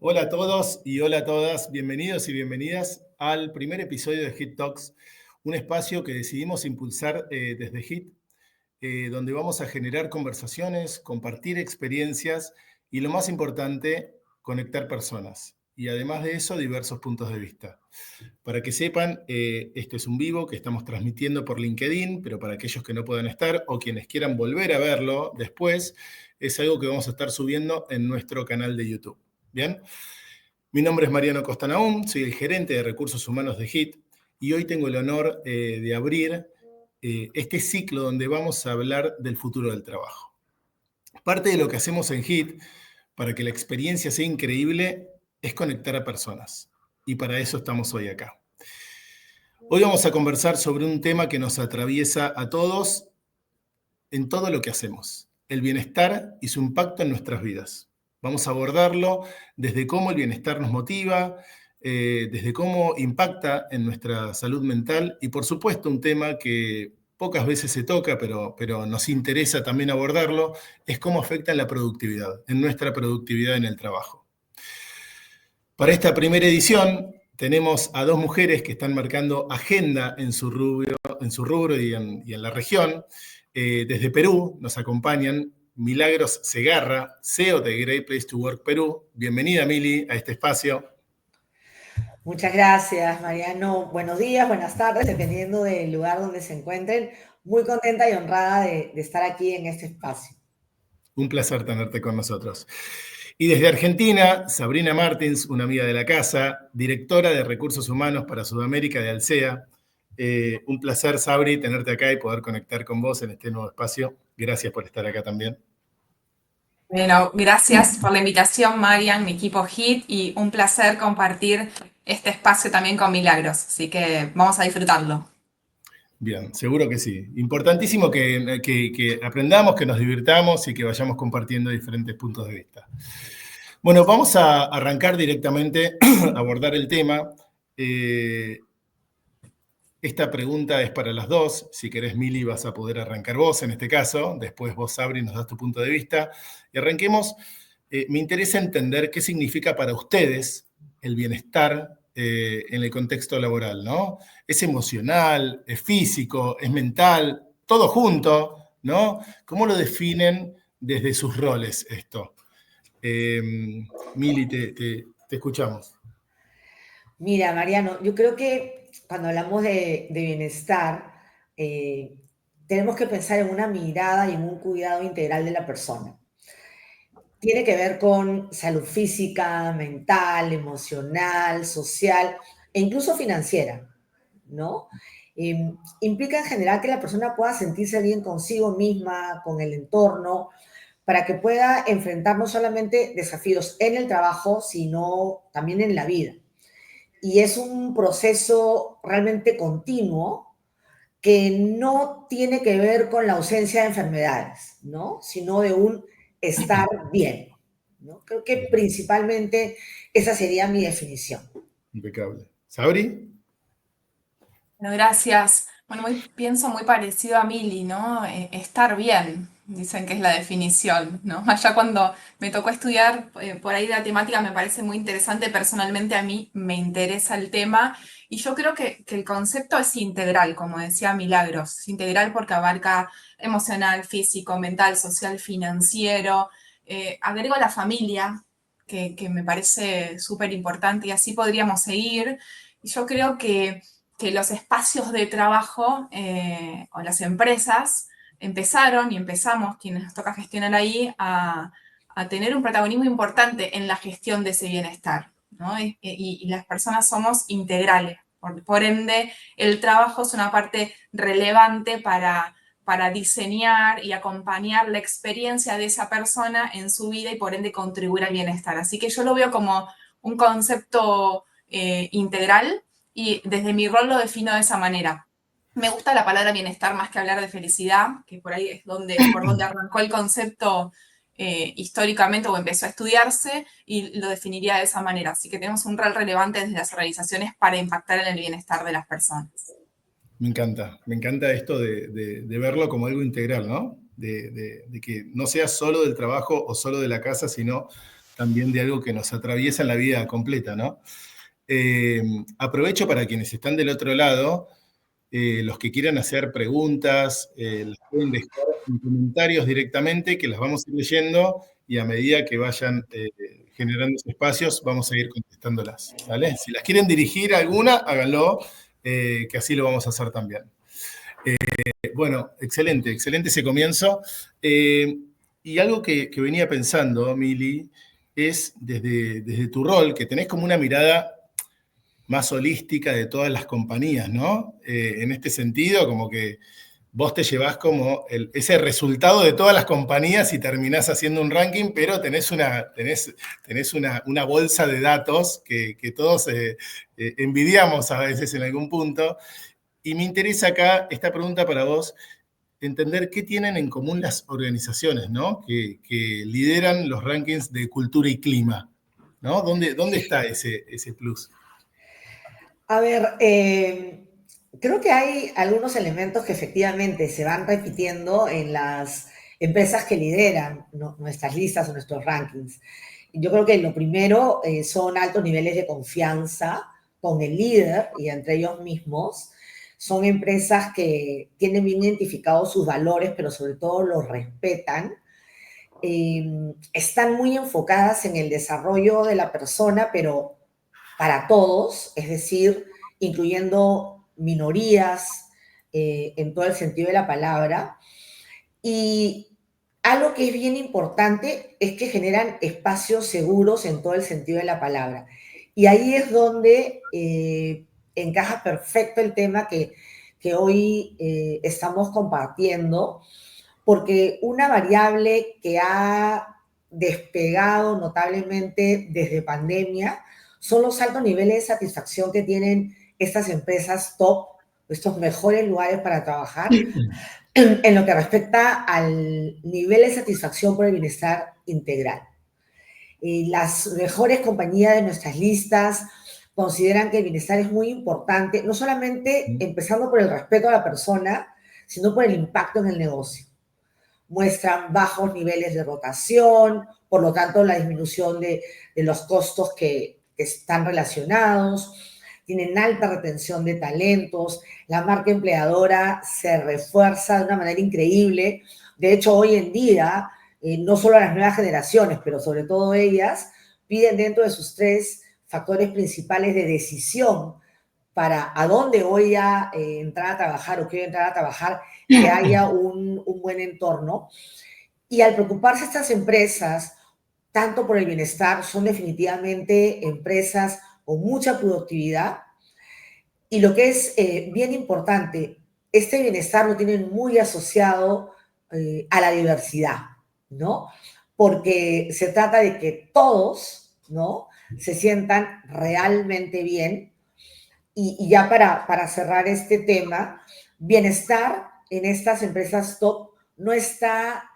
Hola a todos y hola a todas, bienvenidos y bienvenidas al primer episodio de Hit Talks, un espacio que decidimos impulsar desde Hit, donde vamos a generar conversaciones, compartir experiencias y lo más importante, conectar personas. Y además de eso, diversos puntos de vista. Para que sepan, esto es un vivo que estamos transmitiendo por LinkedIn, pero para aquellos que no puedan estar o quienes quieran volver a verlo después, es algo que vamos a estar subiendo en nuestro canal de YouTube. ¿Bien? Mi nombre es Mariano Costanaún, soy el gerente de recursos humanos de HIT y hoy tengo el honor de abrir este ciclo donde vamos a hablar del futuro del trabajo. Parte de lo que hacemos en HIT para que la experiencia sea increíble es conectar a personas y para eso estamos hoy acá. Hoy vamos a conversar sobre un tema que nos atraviesa a todos en todo lo que hacemos, el bienestar y su impacto en nuestras vidas. Vamos a abordarlo desde cómo el bienestar nos motiva, desde cómo impacta en nuestra salud mental y por supuesto un tema que pocas veces se toca, pero nos interesa también abordarlo, es cómo afecta en la productividad, en nuestra productividad en el trabajo. Para esta primera edición tenemos a dos mujeres que están marcando agenda en su rubro y en la región. Desde Perú nos acompañan Milagros Segarra, CEO de Great Place to Work Perú. Bienvenida, Mili, a este espacio. Muchas gracias, Mariano. Buenos días, buenas tardes, dependiendo del lugar donde se encuentren. Muy contenta y honrada de estar aquí en este espacio. Un placer tenerte con nosotros. Y desde Argentina, Sabrina Martins, una amiga de la casa, directora de Recursos Humanos para Sudamérica de Alsea. Un placer, Sabri, tenerte acá y poder conectar con vos en este nuevo espacio. Gracias por estar acá también. Bueno, gracias por la invitación, Marian, mi equipo HIT, y un placer compartir este espacio también con Milagros, así que vamos a disfrutarlo. Bien, seguro que sí. Importantísimo que aprendamos, que nos divirtamos y que vayamos compartiendo diferentes puntos de vista. Bueno, vamos a arrancar directamente a abordar el tema. Esta pregunta es para las dos. Si querés, Mili, vas a poder arrancar vos en este caso. Después vos, Sabri, nos das tu punto de vista. Y arranquemos. Me interesa entender qué significa para ustedes el bienestar en el contexto laboral, ¿no? ¿Es emocional, es físico, es mental, todo junto, ¿no? ¿Cómo lo definen desde sus roles esto? Mili, te escuchamos. Mira, Mariano, yo creo que cuando hablamos de bienestar, eh, tenemos que pensar en una mirada y en un cuidado integral de la persona. Tiene que ver con salud física, mental, emocional, social e incluso financiera, ¿no? Implica en general que la persona pueda sentirse bien consigo misma, con el entorno, para que pueda enfrentar no solamente desafíos en el trabajo, sino también en la vida. Y es un proceso realmente continuo que no tiene que ver con la ausencia de enfermedades, ¿no? Sino de un estar bien, ¿no? Creo que principalmente esa sería mi definición. Impecable. ¿Sabri? Bueno, gracias. Bueno, pienso muy parecido a Mili, ¿no? Estar bien, dicen que es la definición, ¿no? Allá cuando me tocó estudiar por ahí la temática me parece muy interesante, personalmente a mí me interesa el tema y yo creo que el concepto es integral, como decía Milagros, es integral porque abarca emocional, físico, mental, social, financiero, agrego la familia, que me parece súper importante y así podríamos seguir. Y yo creo que los espacios de trabajo o las empresas empezaron y empezamos, quienes nos toca gestionar ahí, a tener un protagonismo importante en la gestión de ese bienestar, ¿no? Y las personas somos integrales. Por ende, el trabajo es una parte relevante para diseñar y acompañar la experiencia de esa persona en su vida y por ende contribuir al bienestar. Así que yo lo veo como un concepto integral y desde mi rol lo defino de esa manera. Me gusta la palabra bienestar más que hablar de felicidad, que por ahí es por donde arrancó el concepto históricamente o empezó a estudiarse, y lo definiría de esa manera. Así que tenemos un rol relevante desde las organizaciones para impactar en el bienestar de las personas. Me encanta esto de verlo como algo integral, ¿no? De que no sea solo del trabajo o solo de la casa, sino también de algo que nos atraviesa en la vida completa, ¿no? Aprovecho para quienes están del otro lado, los que quieran hacer preguntas, las pueden dejar en comentarios directamente, que las vamos a ir leyendo, y a medida que vayan generando esos espacios, vamos a ir contestándolas, ¿vale? Si las quieren dirigir a alguna, háganlo, que así lo vamos a hacer también. Bueno, excelente ese comienzo. Y algo que venía pensando, Mili, es desde tu rol, que tenés como una mirada más holística de todas las compañías, ¿no? En este sentido, como que vos te llevás como ese resultado de todas las compañías y terminás haciendo un ranking, pero tenés una bolsa de datos que todos envidiamos a veces en algún punto. Y me interesa acá esta pregunta para vos, entender qué tienen en común las organizaciones, ¿no? Que lideran los rankings de cultura y clima, ¿no? ¿Dónde está ese plus? A ver, creo que hay algunos elementos que efectivamente se van repitiendo en las empresas que lideran nuestras listas o nuestros rankings. Yo creo que lo primero son altos niveles de confianza con el líder y entre ellos mismos. Son empresas que tienen bien identificados sus valores, pero sobre todo los respetan. Están muy enfocadas en el desarrollo de la persona, pero para todos, es decir, incluyendo minorías en todo el sentido de la palabra. Y algo que es bien importante es que generan espacios seguros en todo el sentido de la palabra. Y ahí es donde encaja perfecto el tema que hoy estamos compartiendo, porque una variable que ha despegado notablemente desde pandemia son los altos niveles de satisfacción que tienen estas empresas top, estos mejores lugares para trabajar, en lo que respecta al nivel de satisfacción por el bienestar integral. Las mejores compañías de nuestras listas consideran que el bienestar es muy importante, no solamente empezando por el respeto a la persona, sino por el impacto en el negocio. Muestran bajos niveles de rotación, por lo tanto la disminución de los costos que están relacionados, tienen alta retención de talentos, la marca empleadora se refuerza de una manera increíble. De hecho, hoy en día, no solo las nuevas generaciones, pero sobre todo ellas, piden dentro de sus 3 factores principales de decisión para a dónde voy a entrar a trabajar o quiero entrar a trabajar, que haya un buen entorno. Y al preocuparse estas empresas, tanto por el bienestar, son definitivamente empresas con mucha productividad. Y lo que es bien importante, este bienestar lo tienen muy asociado a la diversidad, ¿no? Porque se trata de que todos, ¿no?, se sientan realmente bien. Y ya para cerrar este tema, bienestar en estas empresas top no está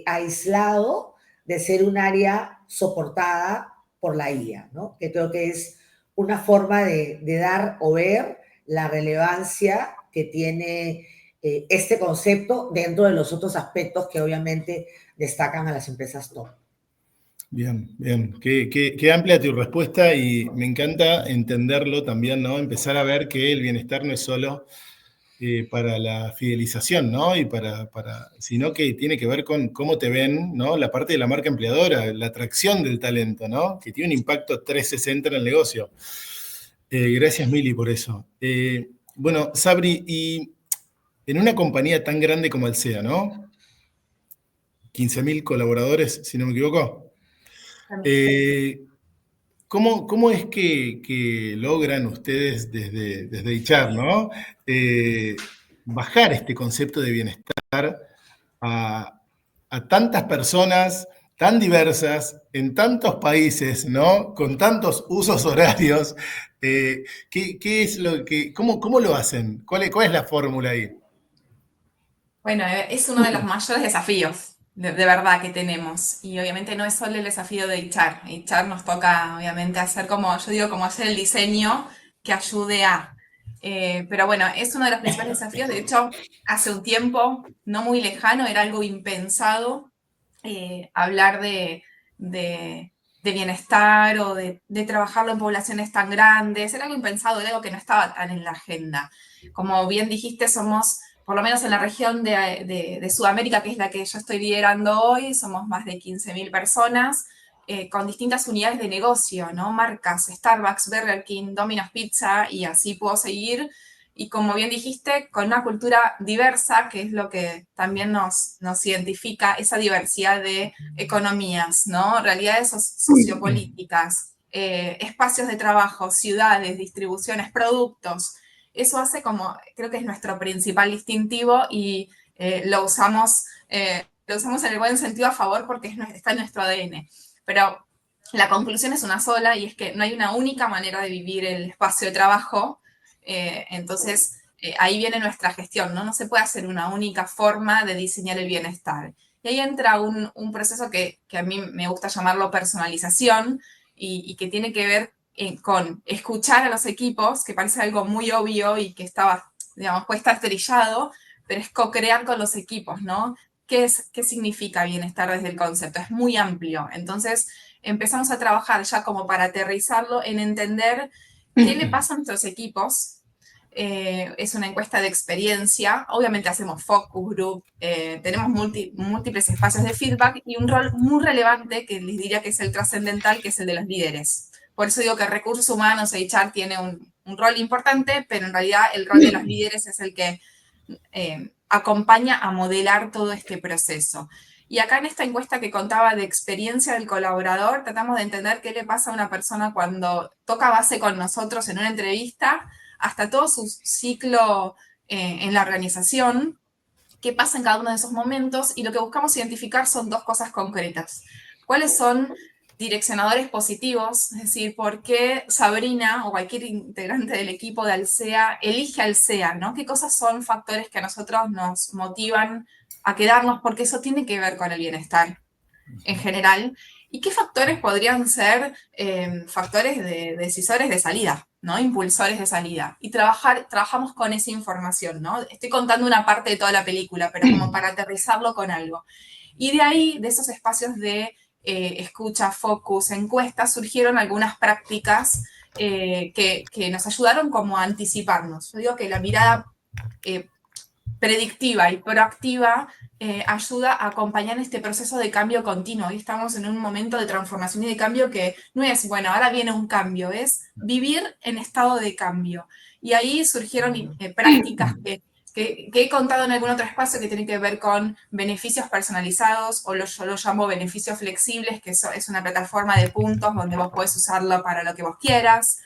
aislado de ser un área soportada por la IA, ¿no? Que creo que es una forma de dar o ver la relevancia que tiene este concepto dentro de los otros aspectos que obviamente destacan a las empresas top. Bien. Qué amplia tu respuesta y me encanta entenderlo también, ¿no? Empezar a ver que el bienestar no es solo para la fidelización, ¿no? Sino que tiene que ver con cómo te ven, ¿no? La parte de la marca empleadora, la atracción del talento, ¿no? Que tiene un impacto 360 en el negocio. Gracias, Mili, por eso. Bueno, Sabri, y en una compañía tan grande como Alsea, ¿no? 15.000 colaboradores, si no me equivoco. ¿Cómo es que logran ustedes desde HR, ¿no? Bajar este concepto de bienestar a tantas personas tan diversas, en tantos países, ¿no? Con tantos usos horarios? ¿Cómo lo hacen? ¿Cuál es la fórmula ahí? Bueno, es uno de los mayores desafíos, de verdad, que tenemos. Y obviamente no es solo el desafío de HR. HR nos toca, obviamente, hacer como, yo digo, como hacer el diseño que ayude a. Pero bueno, es uno de los principales desafíos. De hecho, hace un tiempo no muy lejano era algo impensado hablar de de bienestar o de trabajarlo en poblaciones tan grandes. Era algo impensado, era algo que no estaba tan en la agenda. Como bien dijiste, somos, por lo menos en la región de Sudamérica, que es la que yo estoy liderando hoy, somos más de 15.000 personas, con distintas unidades de negocio, ¿no? Marcas, Starbucks, Burger King, Domino's Pizza, y así puedo seguir. Y como bien dijiste, con una cultura diversa, que es lo que también nos identifica, esa diversidad de economías, ¿no? Realidades sociopolíticas, espacios de trabajo, ciudades, distribuciones, productos. Eso hace como, creo que es nuestro principal distintivo y lo usamos en el buen sentido a favor porque está en nuestro ADN. Pero la conclusión es una sola y es que no hay una única manera de vivir el espacio de trabajo. Entonces, ahí viene nuestra gestión, ¿no? No se puede hacer una única forma de diseñar el bienestar. Y ahí entra un proceso que a mí me gusta llamarlo personalización y que tiene que ver con escuchar a los equipos, que parece algo muy obvio y que estaba, digamos, puede estar trillado, pero es co-crear con los equipos, ¿no? ¿Qué significa bienestar desde el concepto? Es muy amplio. Entonces, empezamos a trabajar ya como para aterrizarlo en entender qué le pasa a nuestros equipos. Es una encuesta de experiencia, obviamente hacemos focus group, tenemos múltiples espacios de feedback y un rol muy relevante que les diría que es el trascendental, que es el de los líderes. Por eso digo que recursos humanos, HR tiene un rol importante, pero en realidad el rol de los líderes es el que acompaña a modelar todo este proceso. Y acá en esta encuesta que contaba de experiencia del colaborador, tratamos de entender qué le pasa a una persona cuando toca base con nosotros en una entrevista, hasta todo su ciclo en la organización, qué pasa en cada uno de esos momentos, y lo que buscamos identificar son dos cosas concretas. ¿Cuáles son direccionadores positivos? Es decir, ¿por qué Sabrina o cualquier integrante del equipo de Alsea elige Alsea, ¿no? ¿Qué cosas son factores que a nosotros nos motivan a quedarnos? Porque eso tiene que ver con el bienestar en general. ¿Y qué factores podrían ser factores decisores de salida, ¿no? Impulsores de salida? Y trabajamos con esa información, ¿no? Estoy contando una parte de toda la película, pero como para aterrizarlo con algo. Y de ahí, de esos espacios de escucha, focus, encuestas, surgieron algunas prácticas que nos ayudaron como a anticiparnos. Yo digo que la mirada predictiva y proactiva ayuda a acompañar este proceso de cambio continuo. Y estamos en un momento de transformación y de cambio que no es, bueno, ahora viene un cambio, es vivir en estado de cambio. Y ahí surgieron prácticas que he contado en algún otro espacio que tienen que ver con beneficios personalizados, o yo lo llamo beneficios flexibles, que es una plataforma de puntos donde vos podés usarlo para lo que vos quieras.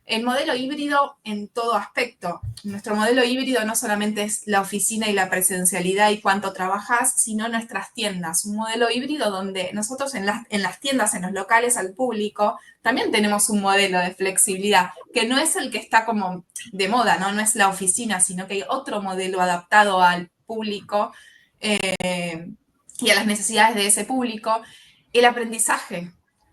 El modelo híbrido en todo aspecto. Nuestro modelo híbrido no solamente es la oficina y la presencialidad y cuánto trabajas, sino nuestras tiendas. Un modelo híbrido donde nosotros en las tiendas, en los locales al público, también tenemos un modelo de flexibilidad, que no es el que está como de moda, ¿no? No es la oficina, sino que hay otro modelo adaptado al público y a las necesidades de ese público. El aprendizaje.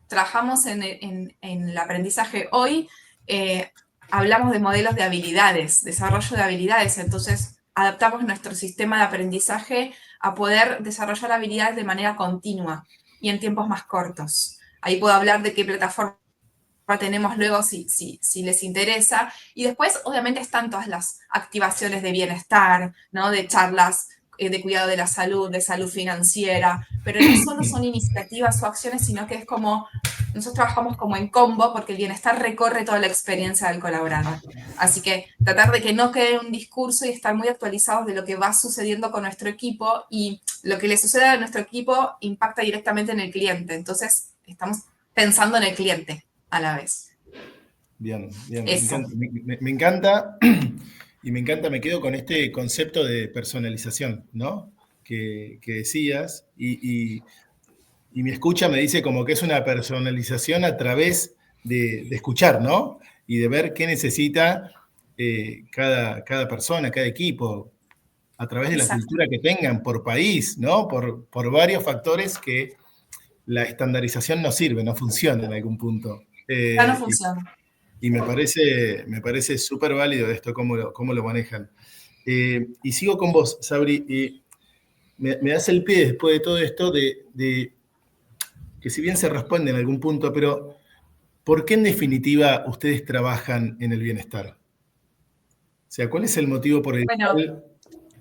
Trabajamos en el aprendizaje hoy. eh, Hablamos de modelos de habilidades, desarrollo de habilidades, entonces adaptamos nuestro sistema de aprendizaje a poder desarrollar habilidades de manera continua y en tiempos más cortos. Ahí puedo hablar de qué plataforma tenemos luego si les interesa. Y después, obviamente, están todas las activaciones de bienestar, ¿no? De charlas de cuidado de la salud, de salud financiera, pero no solo son iniciativas o acciones, sino que es como, nosotros trabajamos como en combo porque el bienestar recorre toda la experiencia del colaborador. Así que tratar de que no quede un discurso y estar muy actualizados de lo que va sucediendo con nuestro equipo, y lo que le sucede a nuestro equipo impacta directamente en el cliente. Entonces, estamos pensando en el cliente a la vez. Bien, bien, Eso. me encanta y me encanta, me quedo con este concepto de personalización, ¿no? Que decías, y mi escucha me dice como que es una personalización a través de escuchar, ¿no? Y de ver qué necesita cada persona, cada equipo, a través de la Exacto. cultura que tengan, por país, ¿no? Por varios factores que la estandarización no sirve, no funciona en algún punto. Ya no funciona. Y me parece súper válido esto, cómo lo manejan. Y sigo con vos, Sabri, y me das el pie después de todo esto de que si bien se responde en algún punto, pero ¿por qué en definitiva ustedes trabajan en el bienestar? O sea, ¿cuál es el motivo por el Bueno, cual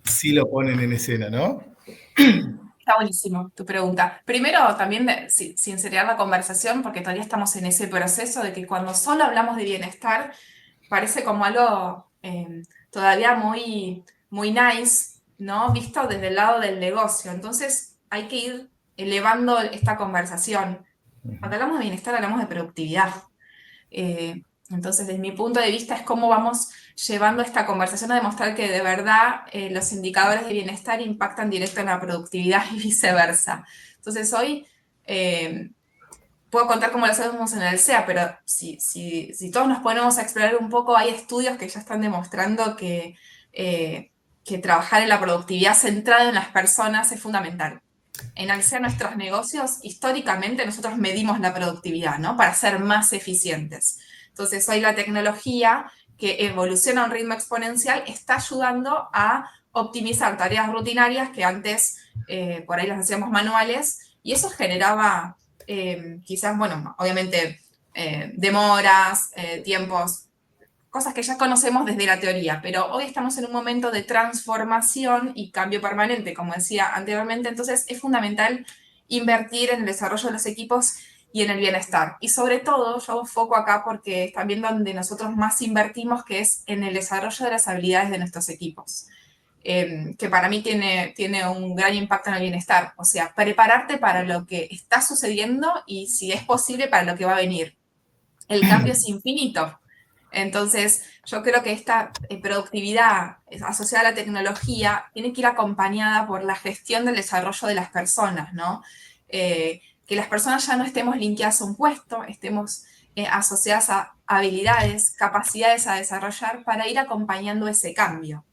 sí lo ponen en escena, no? está buenísimo tu pregunta. Primero, también sinceridad la conversación, porque todavía estamos en ese proceso de que cuando solo hablamos de bienestar, parece como algo todavía muy, muy nice, ¿no? Visto desde el lado del negocio. Entonces, hay que ir elevando esta conversación. Cuando hablamos de bienestar, hablamos de productividad. Entonces, desde mi punto de vista, es cómo vamos llevando esta conversación a demostrar que de verdad los indicadores de bienestar impactan directo en la productividad y viceversa. Entonces, hoy puedo contar cómo lo hacemos en el SEA, pero si todos nos ponemos a explorar un poco, hay estudios que ya están demostrando que trabajar en la productividad centrada en las personas es fundamental. En Alsea nuestros negocios, históricamente nosotros medimos la productividad, ¿no? Para ser más eficientes. Entonces, hoy la tecnología que evoluciona a un ritmo exponencial está ayudando a optimizar tareas rutinarias que antes por ahí las hacíamos manuales y eso generaba quizás, bueno, obviamente demoras, tiempos, cosas que ya conocemos desde la teoría, pero hoy estamos en un momento de transformación y cambio permanente, como decía anteriormente, entonces es fundamental invertir en el desarrollo de los equipos y en el bienestar. Y sobre todo, yo hago foco acá porque es también donde nosotros más invertimos, que es en el desarrollo de las habilidades de nuestros equipos, que para mí tiene un gran impacto en el bienestar. O sea, prepararte para lo que está sucediendo y, si es posible, para lo que va a venir. El cambio es infinito. Entonces, yo creo que esta productividad asociada a la tecnología tiene que ir acompañada por la gestión del desarrollo de las personas, ¿no? Que las personas ya no estemos linkeadas a un puesto, estemos asociadas a habilidades, capacidades a desarrollar para ir acompañando ese cambio.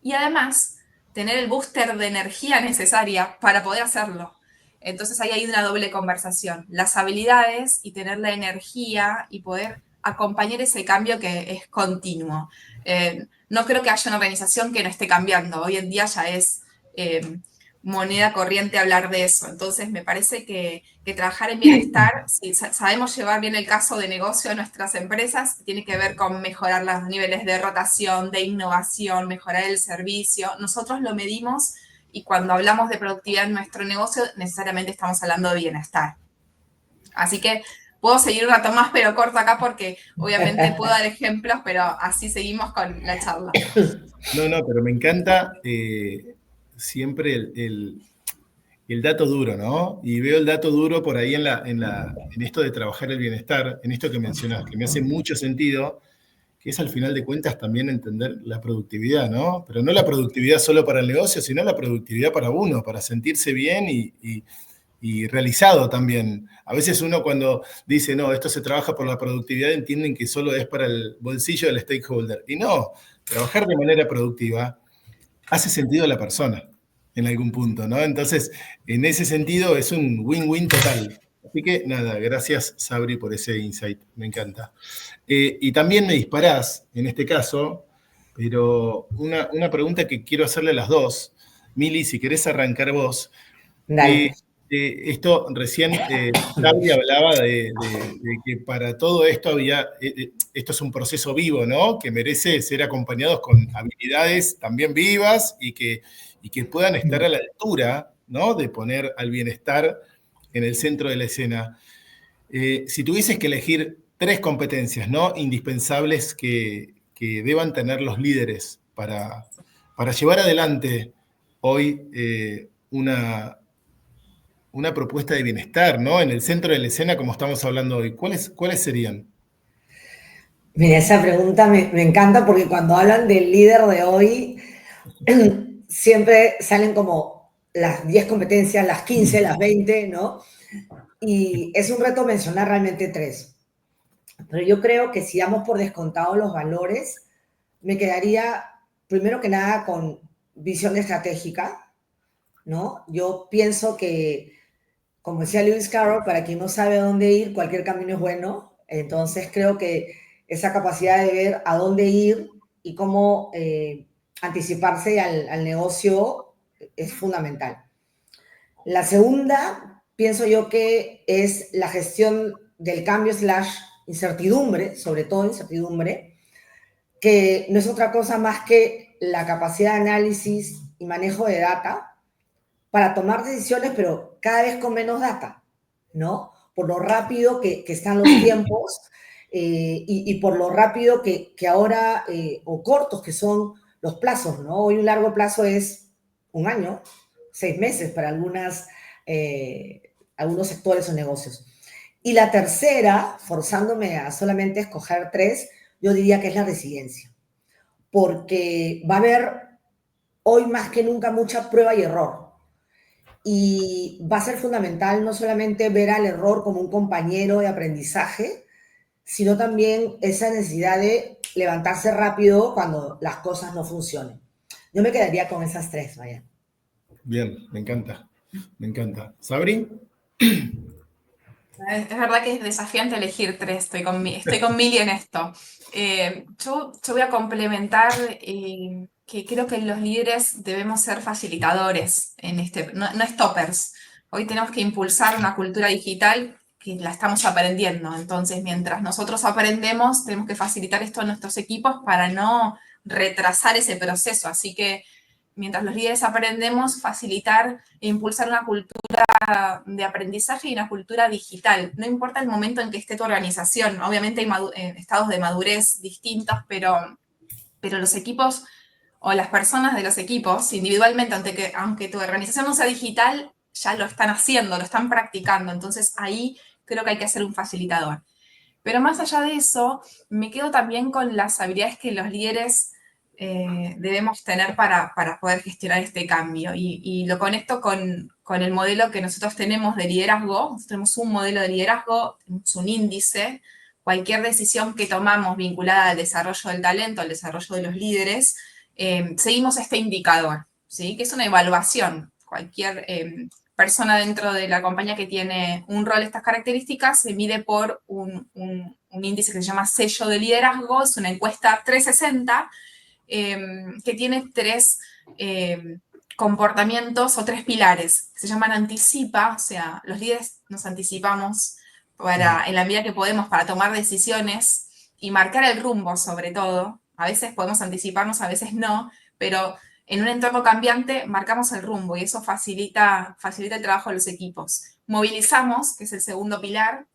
Y además, tener el booster de energía necesaria para poder hacerlo. Entonces ahí hay una doble conversación, las habilidades y tener la energía y poder acompañar ese cambio que es continuo. No creo que haya una organización que no esté cambiando, hoy en día ya es moneda corriente hablar de eso, entonces me parece que trabajar en bienestar, si sabemos llevar bien el caso de negocio de nuestras empresas, tiene que ver con mejorar los niveles de rotación, de innovación, mejorar el servicio, nosotros lo medimos y cuando hablamos de productividad en nuestro negocio, necesariamente estamos hablando de bienestar. Así que puedo seguir un rato más, pero corto acá porque obviamente puedo dar ejemplos, pero así seguimos con la charla. No, pero me encanta siempre el dato duro, ¿no? Y veo el dato duro por ahí en esto de trabajar el bienestar, en esto que mencionás, que me hace mucho sentido, que es al final de cuentas también entender la productividad, ¿no? Pero no la productividad solo para el negocio, sino la productividad para uno, para sentirse bien y realizado también. A veces uno cuando dice, no, esto se trabaja por la productividad, entienden que solo es para el bolsillo del stakeholder. Y no, trabajar de manera productiva hace sentido a la persona en algún punto, ¿no? Entonces, en ese sentido es un win-win total. Así que nada, gracias Sabri por ese insight, me encanta. Y también me disparás, en este caso, pero una pregunta que quiero hacerle a las dos. Mili, si querés arrancar vos. Dale. Esto recién Sabri hablaba de que para todo esto esto es un proceso vivo, ¿no? Que merece ser acompañados con habilidades también vivas y que puedan estar a la altura, ¿no? De poner al bienestar en el centro de la escena. Si tuvieses que elegir 3 competencias, ¿no? Indispensables que deban tener los líderes para llevar adelante hoy una propuesta de bienestar, ¿no? En el centro de la escena, como estamos hablando hoy. ¿Cuáles serían? Mira, esa pregunta me encanta porque cuando hablan del líder de hoy, siempre salen como las 10 competencias, las 15, las 20, ¿no? Y es un reto mencionar realmente 3. Pero yo creo que si damos por descontado los valores, me quedaría primero que nada con visión estratégica, ¿no? Yo pienso que, como decía Lewis Carroll, para quien no sabe a dónde ir, cualquier camino es bueno. Entonces creo que esa capacidad de ver a dónde ir y cómo anticiparse al negocio es fundamental. La segunda pienso yo que es la gestión del cambio / incertidumbre, sobre todo incertidumbre, que no es otra cosa más que la capacidad de análisis y manejo de data para tomar decisiones, pero cada vez con menos data, ¿no? Por lo rápido que están los tiempos y por lo rápido que ahora, o cortos que son los plazos, ¿no? Hoy un largo plazo es un año, 6 meses para algunos sectores o negocios. Y la tercera, forzándome a solamente escoger 3, yo diría que es la resiliencia, porque va a haber hoy más que nunca mucha prueba y error. Y va a ser fundamental no solamente ver al error como un compañero de aprendizaje, sino también esa necesidad de levantarse rápido cuando las cosas no funcionen. Yo me quedaría con esas 3, vaya. Bien, me encanta, me encanta. ¿Sabri? Es verdad que es desafiante elegir 3, estoy con Mili en esto. Yo voy a complementar que creo que los líderes debemos ser facilitadores, no stoppers. Hoy tenemos que impulsar una cultura digital que la estamos aprendiendo. Entonces, mientras nosotros aprendemos, tenemos que facilitar esto a nuestros equipos para no retrasar ese proceso. Así que mientras los líderes aprendemos, facilitar e impulsar una cultura de aprendizaje y una cultura digital. No importa el momento en que esté tu organización, obviamente hay estados de madurez distintos, pero los equipos o las personas de los equipos, individualmente, aunque tu organización no sea digital, ya lo están haciendo, lo están practicando. Entonces ahí creo que hay que ser un facilitador. Pero más allá de eso, me quedo también con las habilidades que los líderes debemos tener para poder gestionar este cambio. Y lo conecto con el modelo que nosotros tenemos de liderazgo. Nosotros tenemos un modelo de liderazgo, tenemos un índice. Cualquier decisión que tomamos vinculada al desarrollo del talento, al desarrollo de los líderes, seguimos este indicador, ¿sí? Que es una evaluación. Cualquier persona dentro de la compañía que tiene un rol de estas características se mide por un índice que se llama sello de liderazgo. Es una encuesta 360 que tiene 3 comportamientos o 3 pilares. Se llaman anticipa, o sea, los líderes nos anticipamos en la medida que podemos para tomar decisiones y marcar el rumbo sobre todo. A veces podemos anticiparnos, a veces no, pero en un entorno cambiante marcamos el rumbo y eso facilita el trabajo de los equipos. Movilizamos, que es el segundo pilar,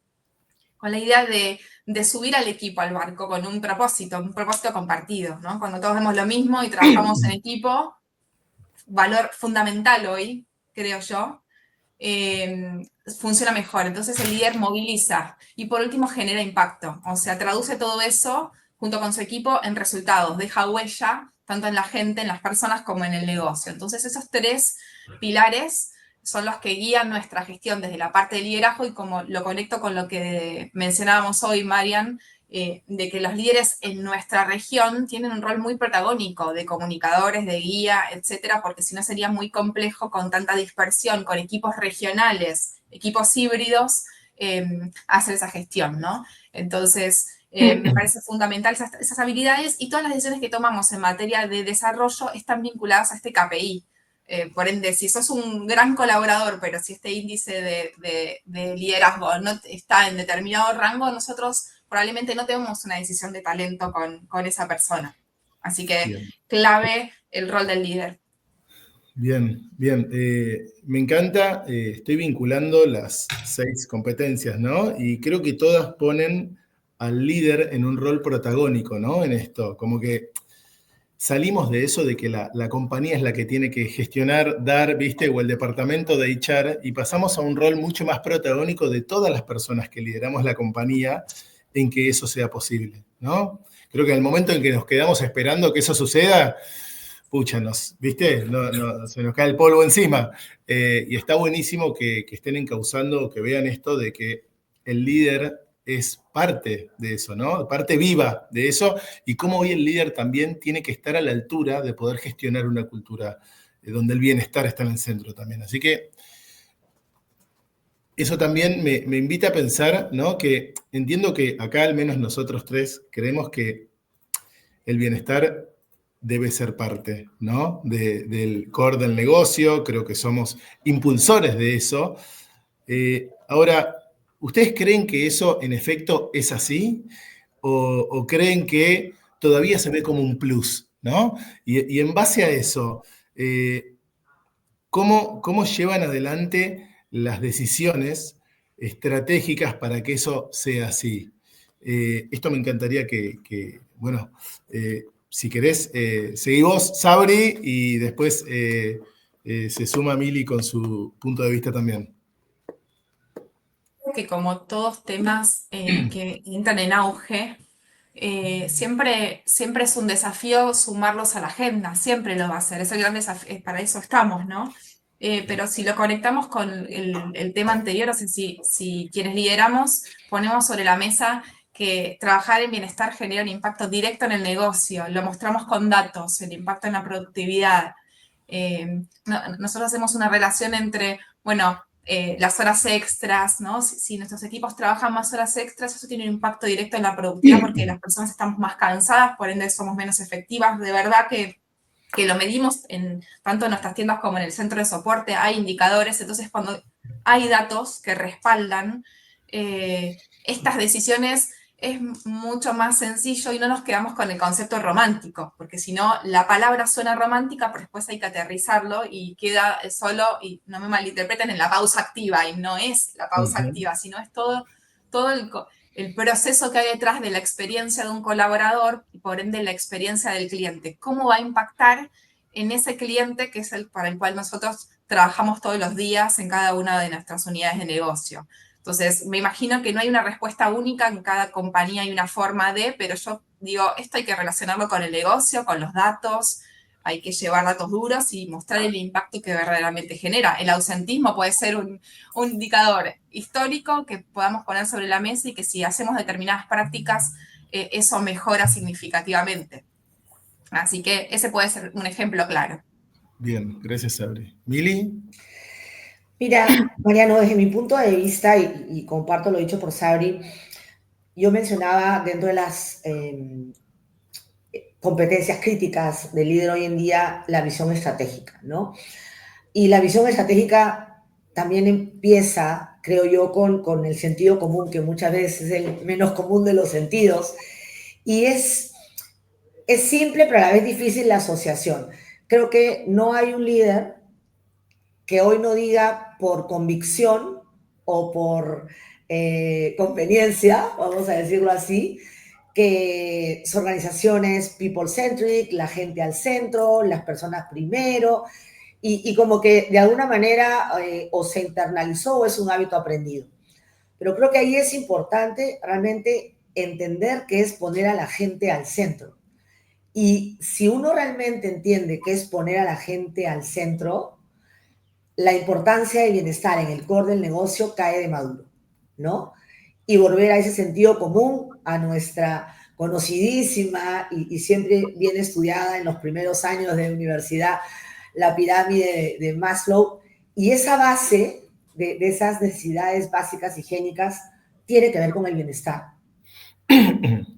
con la idea de subir al equipo al barco con un propósito compartido, ¿no? Cuando todos vemos lo mismo y trabajamos en equipo, valor fundamental hoy, creo yo, funciona mejor. Entonces el líder moviliza y por último genera impacto, o sea, traduce todo eso junto con su equipo en resultados, deja huella tanto en la gente, en las personas, como en el negocio. Entonces esos 3 pilares son los que guían nuestra gestión desde la parte de liderazgo y como lo conecto con lo que mencionábamos hoy, Marian, de que los líderes en nuestra región tienen un rol muy protagónico de comunicadores, de guía, etcétera, porque si no sería muy complejo con tanta dispersión, con equipos regionales, equipos híbridos, hacer esa gestión, ¿no? Entonces, me parece fundamental esas habilidades y todas las decisiones que tomamos en materia de desarrollo están vinculadas a este KPI. Por ende, si sos un gran colaborador, pero si este índice de liderazgo no está en determinado rango, nosotros probablemente no tenemos una decisión de talento con esa persona. Así que bien. Clave el rol del líder. Bien, bien. Me encanta, estoy vinculando las 6 competencias, ¿no? Y creo que todas ponen al líder en un rol protagónico, ¿no? En esto, como que salimos de eso de que la compañía es la que tiene que gestionar, dar, ¿viste? O el departamento de HR, y pasamos a un rol mucho más protagónico de todas las personas que lideramos la compañía en que eso sea posible, ¿no? Creo que en el momento en que nos quedamos esperando que eso suceda, pucha, ¿viste? Se nos cae el polvo encima. Y está buenísimo que estén encauzando, que vean esto de que el líder es parte de eso, ¿no? Parte viva de eso, y cómo hoy el líder también tiene que estar a la altura de poder gestionar una cultura donde el bienestar está en el centro también. Así que eso también me invita a pensar, ¿no? Que entiendo que acá al menos nosotros 3 creemos que el bienestar debe ser parte, ¿no? Del core del negocio, creo que somos impulsores de eso. Ahora, ¿ustedes creen que eso en efecto es así? ¿O creen que todavía se ve como un plus, ¿no? Y en base a eso, ¿cómo llevan adelante las decisiones estratégicas para que eso sea así? Esto me encantaría bueno, si querés, seguí vos, Sabri, y después se suma Mili con su punto de vista también. Que como todos temas que entran en auge, siempre es un desafío sumarlos a la agenda, siempre lo va a ser, es el gran desafío, para eso estamos, ¿no? Pero si lo conectamos con el tema anterior, o sea, si quienes lideramos ponemos sobre la mesa que trabajar en bienestar genera un impacto directo en el negocio, lo mostramos con datos, el impacto en la productividad. Nosotros hacemos una relación entre, bueno, las horas extras, ¿no? Si nuestros equipos trabajan más horas extras, eso tiene un impacto directo en la productividad porque las personas estamos más cansadas, por ende somos menos efectivas. De verdad que lo medimos tanto en nuestras tiendas como en el centro de soporte, hay indicadores, entonces cuando hay datos que respaldan estas decisiones es mucho más sencillo y no nos quedamos con el concepto romántico, porque si no, la palabra suena romántica, pero después hay que aterrizarlo y queda solo, y no me malinterpreten, en la pausa activa, y no es la pausa activa, sino es todo el proceso que hay detrás de la experiencia de un colaborador y por ende la experiencia del cliente. ¿Cómo va a impactar en ese cliente que es el para el cual nosotros trabajamos todos los días en cada una de nuestras unidades de negocio? Entonces, me imagino que no hay una respuesta única, en cada compañía hay una forma de, pero yo digo, esto hay que relacionarlo con el negocio, con los datos, hay que llevar datos duros y mostrar el impacto que verdaderamente genera. El ausentismo puede ser un indicador histórico que podamos poner sobre la mesa y que si hacemos determinadas prácticas, eso mejora significativamente. Así que ese puede ser un ejemplo claro. Bien, gracias, Sabri. ¿Mili? Mira, Mariano, desde mi punto de vista, y comparto lo dicho por Sabri, yo mencionaba dentro de las competencias críticas del líder hoy en día la visión estratégica, ¿no? Y la visión estratégica también empieza, creo yo, con el sentido común, que muchas veces es el menos común de los sentidos, y es simple, pero a la vez difícil la asociación. Creo que no hay un líder que hoy no diga por convicción o por conveniencia, vamos a decirlo así, que su organización es people-centric, la gente al centro, las personas primero, y como que de alguna manera o se internalizó o es un hábito aprendido. Pero creo que ahí es importante realmente entender qué es poner a la gente al centro. Y si uno realmente entiende qué es poner a la gente al centro, la importancia del bienestar en el core del negocio cae de maduro, ¿no? Y volver a ese sentido común, a nuestra conocidísima y siempre bien estudiada en los primeros años de universidad, la pirámide de Maslow, y esa base de esas necesidades básicas higiénicas tiene que ver con el bienestar,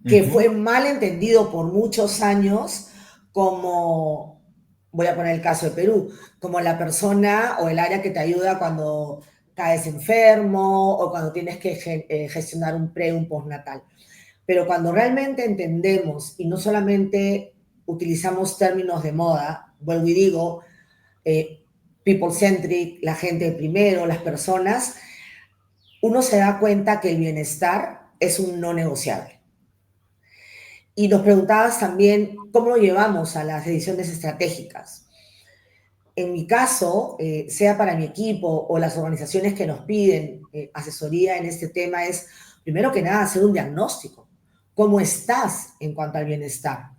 que fue mal entendido por muchos años como, voy a poner el caso de Perú, como la persona o el área que te ayuda cuando caes enfermo o cuando tienes que gestionar un pre, un postnatal. Pero cuando realmente entendemos y no solamente utilizamos términos de moda, vuelvo y digo, people-centric, la gente primero, las personas, uno se da cuenta que el bienestar es un no negociable. Y nos preguntabas también cómo lo llevamos a las decisiones estratégicas. En mi caso, sea para mi equipo o las organizaciones que nos piden asesoría en este tema, es primero que nada hacer un diagnóstico. ¿Cómo estás en cuanto al bienestar?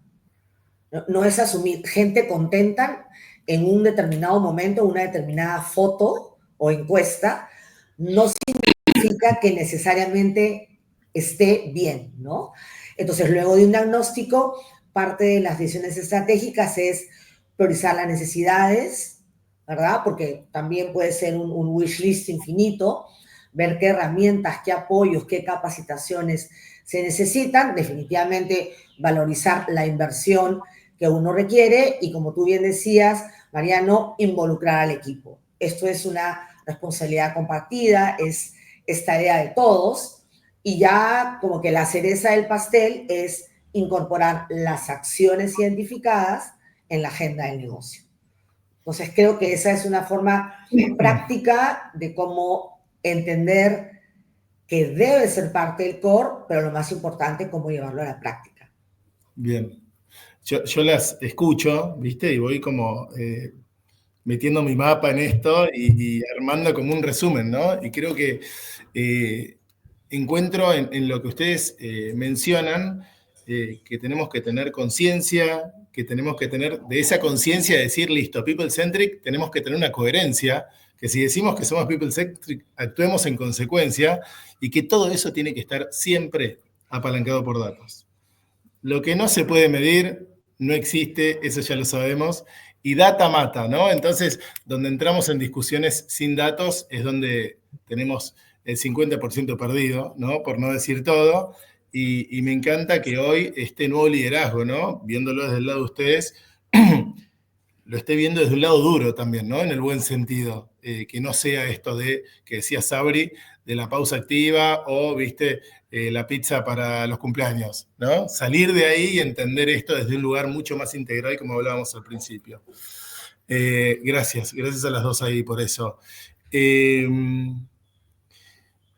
No es asumir gente contenta en un determinado momento, una determinada foto o encuesta, no significa que necesariamente esté bien, ¿no? Entonces, luego de un diagnóstico, parte de las decisiones estratégicas es priorizar las necesidades, ¿verdad? Porque también puede ser un wish list infinito, ver qué herramientas, qué apoyos, qué capacitaciones se necesitan, definitivamente valorizar la inversión que uno requiere y, como tú bien decías, Mariano, involucrar al equipo. Esto es una responsabilidad compartida, es tarea de todos, y ya como que la cereza del pastel es incorporar las acciones identificadas en la agenda del negocio. Entonces creo que esa es una forma práctica de cómo entender que debe ser parte del core, pero lo más importante, cómo llevarlo a la práctica. Bien. Yo las escucho, ¿viste? Y voy como metiendo mi mapa en esto y armando como un resumen, ¿no? Y creo que encuentro en lo que ustedes mencionan que tenemos que tener conciencia, que tenemos que tener de esa conciencia de decir, listo, people-centric, tenemos que tener una coherencia, que si decimos que somos people-centric, actuemos en consecuencia, y que todo eso tiene que estar siempre apalancado por datos. Lo que no se puede medir no existe, eso ya lo sabemos, y data mata, ¿no? Entonces, donde entramos en discusiones sin datos es donde tenemos el 50% perdido, ¿no? Por no decir todo, y me encanta que hoy este nuevo liderazgo, ¿no? Viéndolo desde el lado de ustedes, lo esté viendo desde un lado duro también, ¿no? En el buen sentido, que no sea esto de, que decía Sabri, de la pausa activa o, viste, la pizza para los cumpleaños, ¿no? Salir de ahí y entender esto desde un lugar mucho más integral, como hablábamos al principio. Gracias a las dos ahí por eso.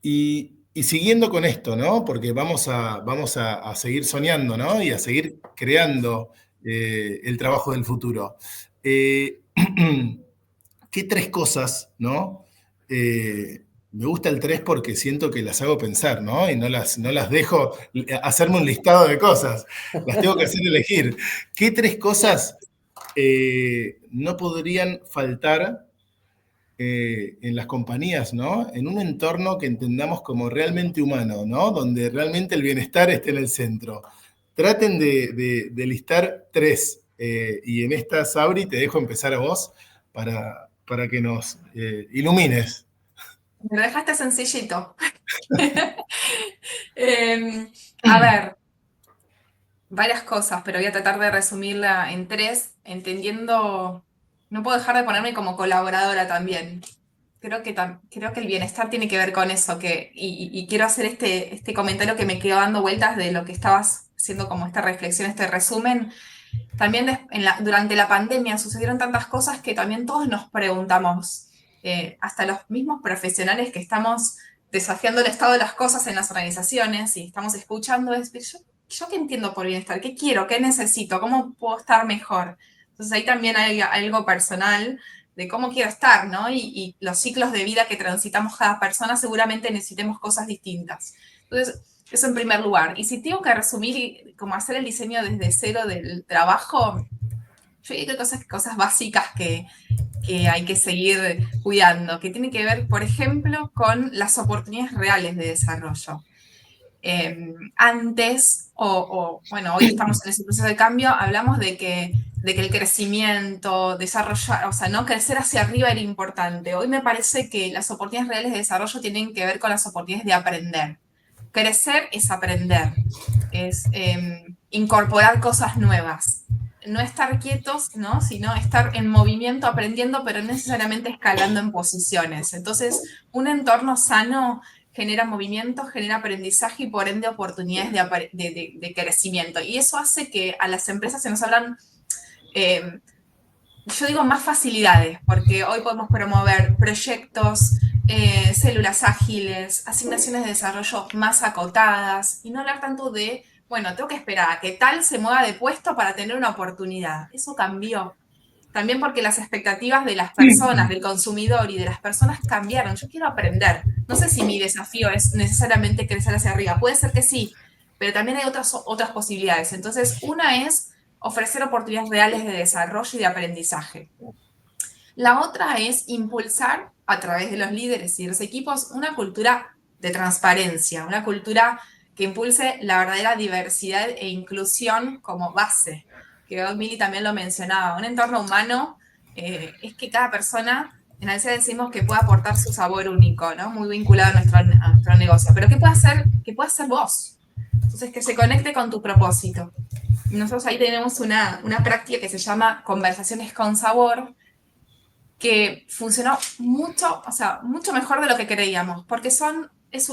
Y siguiendo con esto, ¿no? Porque vamos a seguir soñando, ¿no? Y a seguir creando el trabajo del futuro. ¿Qué tres cosas, ¿no? Me gusta el 3 porque siento que las hago pensar, ¿no? Y no las dejo hacerme un listado de cosas. Las tengo que hacer elegir. ¿Qué tres cosas no podrían faltar en las compañías, ¿no? En un entorno que entendamos como realmente humano, ¿no? Donde realmente el bienestar esté en el centro. Traten de listar tres. Y en esta, Sabri, te dejo empezar a vos para que nos ilumines. Me lo dejaste sencillito. A ver, varias cosas, pero voy a tratar de resumirla en tres, entendiendo, no puedo dejar de ponerme como colaboradora también. Creo que el bienestar tiene que ver con eso, y quiero hacer este comentario que me quedó dando vueltas de lo que estabas haciendo como esta reflexión, este resumen. También durante la pandemia sucedieron tantas cosas que también todos nos preguntamos, hasta los mismos profesionales que estamos desafiando el estado de las cosas en las organizaciones y estamos escuchando, ¿yo qué entiendo por bienestar? ¿Qué quiero? ¿Qué necesito? ¿Cómo puedo estar mejor? Entonces ahí también hay algo personal de cómo quiero estar, ¿no? Y los ciclos de vida que transitamos cada persona seguramente necesitemos cosas distintas. Entonces, eso en primer lugar. Y si tengo que resumir y como hacer el diseño desde cero del trabajo, yo digo que cosas básicas que hay que seguir cuidando, que tienen que ver, por ejemplo, con las oportunidades reales de desarrollo. Antes, bueno, hoy estamos en ese proceso de cambio, hablamos de que el crecimiento, desarrollar, o sea, no crecer hacia arriba era importante. Hoy me parece que las oportunidades reales de desarrollo tienen que ver con las oportunidades de aprender. Crecer es aprender, es incorporar cosas nuevas. No estar quietos, ¿no? Sino estar en movimiento, aprendiendo, pero no necesariamente escalando en posiciones. Entonces, un entorno sano genera movimiento, genera aprendizaje y por ende oportunidades de crecimiento. Y eso hace que a las empresas se nos abran, yo digo, más facilidades, porque hoy podemos promover proyectos, células ágiles, asignaciones de desarrollo más acotadas y no hablar tanto de, bueno, tengo que esperar a que tal se mueva de puesto para tener una oportunidad. Eso cambió. También porque las expectativas de las personas, del consumidor y de las personas cambiaron. Yo quiero aprender. No sé si mi desafío es necesariamente crecer hacia arriba. Puede ser que sí, pero también hay otras posibilidades. Entonces, una es ofrecer oportunidades reales de desarrollo y de aprendizaje. La otra es impulsar a través de los líderes y de los equipos una cultura de transparencia, una cultura que impulse la verdadera diversidad e inclusión como base, que hoy Mili también lo mencionaba. Un entorno humano es que cada persona, en ALSEA decimos que puede aportar su sabor único, ¿no? Muy vinculado a nuestro negocio, pero que pueda ser vos. Entonces, que se conecte con tu propósito. Nosotros ahí tenemos una práctica que se llama Conversaciones con Sabor, que funcionó mucho, o sea, mucho mejor de lo que creíamos, porque es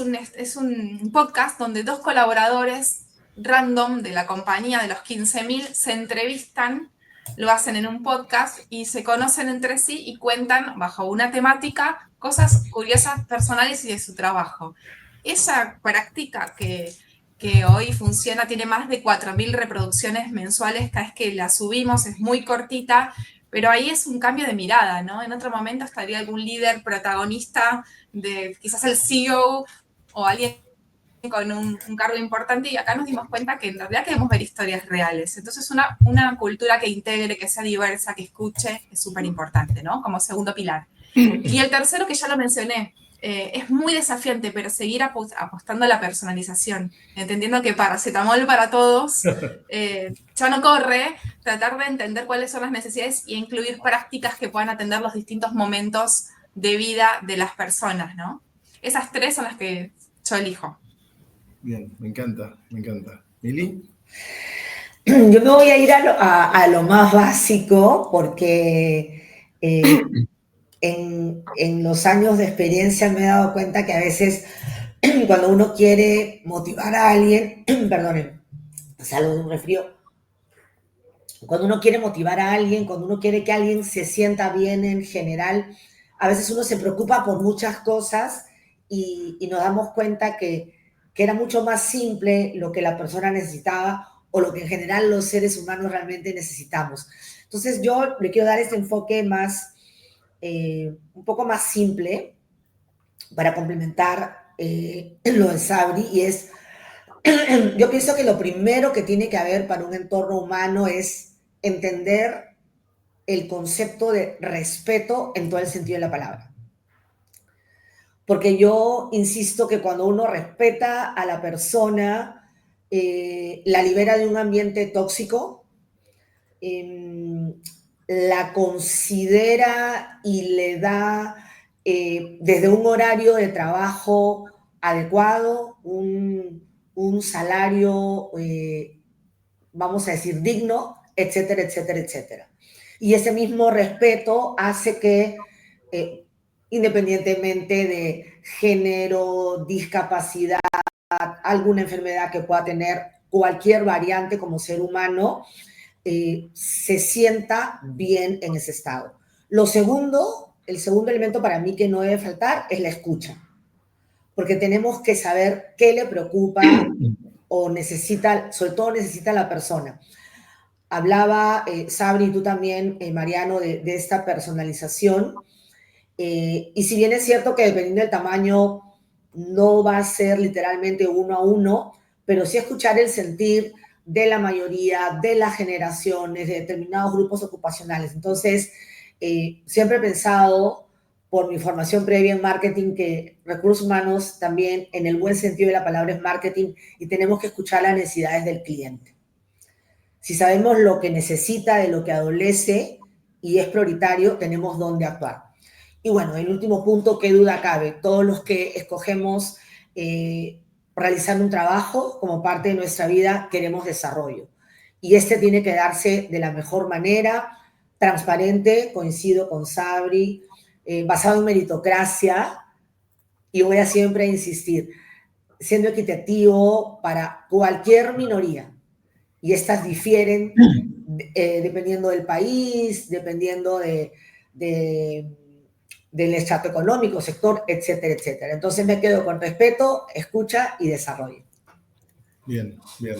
un podcast donde dos colaboradores random de la compañía de los 15.000 se entrevistan, lo hacen en un podcast y se conocen entre sí y cuentan bajo una temática cosas curiosas personales y de su trabajo. Esa práctica que hoy funciona, tiene más de 4.000 reproducciones mensuales cada vez que la subimos, es muy cortita, pero ahí es un cambio de mirada, ¿no? En otro momento estaría algún líder protagonista de quizás el CEO o alguien con un cargo importante, y acá nos dimos cuenta que en realidad queremos ver historias reales. Entonces una cultura que integre, que sea diversa, que escuche, es súper importante, ¿no? Como segundo pilar. Y el tercero, que ya lo mencioné, es muy desafiante, pero seguir apostando a la personalización, entendiendo que paracetamol para todos ya no corre, tratar de entender cuáles son las necesidades y incluir prácticas que puedan atender los distintos momentos de vida de las personas, ¿no? Esas tres son las que yo elijo. Bien, me encanta, me encanta. ¿Mili? Yo me voy a ir a lo más básico porque en los años de experiencia me he dado cuenta que a veces cuando uno quiere motivar a alguien, perdonen, salgo de un resfrío, cuando uno quiere motivar a alguien, cuando uno quiere que alguien se sienta bien en general, a veces uno se preocupa por muchas cosas y nos damos cuenta que era mucho más simple lo que la persona necesitaba o lo que en general los seres humanos realmente necesitamos. Entonces yo le quiero dar este enfoque más, un poco más simple para complementar lo de Sabri, y es, yo pienso que lo primero que tiene que haber para un entorno humano es entender el concepto de respeto en todo el sentido de la palabra. Porque yo insisto que cuando uno respeta a la persona, la libera de un ambiente tóxico, la considera y le da desde un horario de trabajo adecuado, un salario, vamos a decir, digno, etcétera, etcétera, etcétera. Y ese mismo respeto hace que, independientemente de género, discapacidad, alguna enfermedad que pueda tener cualquier variante como ser humano, se sienta bien en ese estado. Lo segundo, el segundo elemento para mí que no debe faltar es la escucha, porque tenemos que saber qué le preocupa o necesita, sobre todo necesita la persona. Hablaba Sabri y tú también, Mariano, de esta personalización, y si bien es cierto que dependiendo del tamaño no va a ser literalmente uno a uno, pero sí escuchar el sentir de la mayoría, de las generaciones, de determinados grupos ocupacionales. Entonces, siempre he pensado, por mi formación previa en marketing, que recursos humanos también, en el buen sentido de la palabra, es marketing, y tenemos que escuchar las necesidades del cliente. Si sabemos lo que necesita, de lo que adolece y es prioritario, tenemos dónde actuar. Y bueno, el último punto, qué duda cabe, todos los que escogemos realizar un trabajo como parte de nuestra vida, queremos desarrollo. Y este tiene que darse de la mejor manera, transparente, coincido con Sabri, basado en meritocracia, y voy a siempre insistir, siendo equitativo para cualquier minoría. Y estas difieren dependiendo del país, dependiendo del estrato económico, sector, etcétera, etcétera. Entonces me quedo con respeto, escucha y desarrollo. Bien, bien.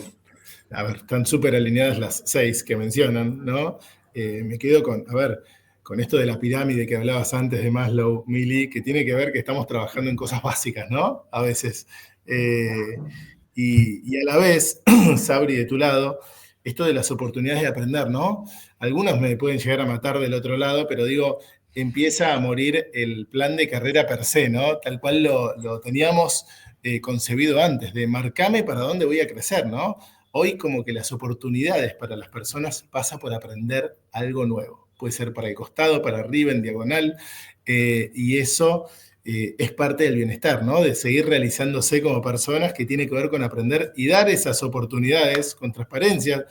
A ver, están súper alineadas las 6 que mencionan, ¿no? Me quedo con esto de la pirámide que hablabas antes de Maslow, Mili, que tiene que ver que estamos trabajando en cosas básicas, ¿no? A veces. Y a la vez, Sabri, de tu lado, esto de las oportunidades de aprender, ¿no? Algunos me pueden llegar a matar del otro lado, pero digo, empieza a morir el plan de carrera per se, ¿no? Tal cual lo teníamos concebido antes, de marcame para dónde voy a crecer, ¿no? Hoy como que las oportunidades para las personas pasa por aprender algo nuevo. Puede ser para el costado, para arriba, en diagonal, y eso es parte del bienestar, ¿no? De seguir realizándose como personas, que tiene que ver con aprender y dar esas oportunidades con transparencia,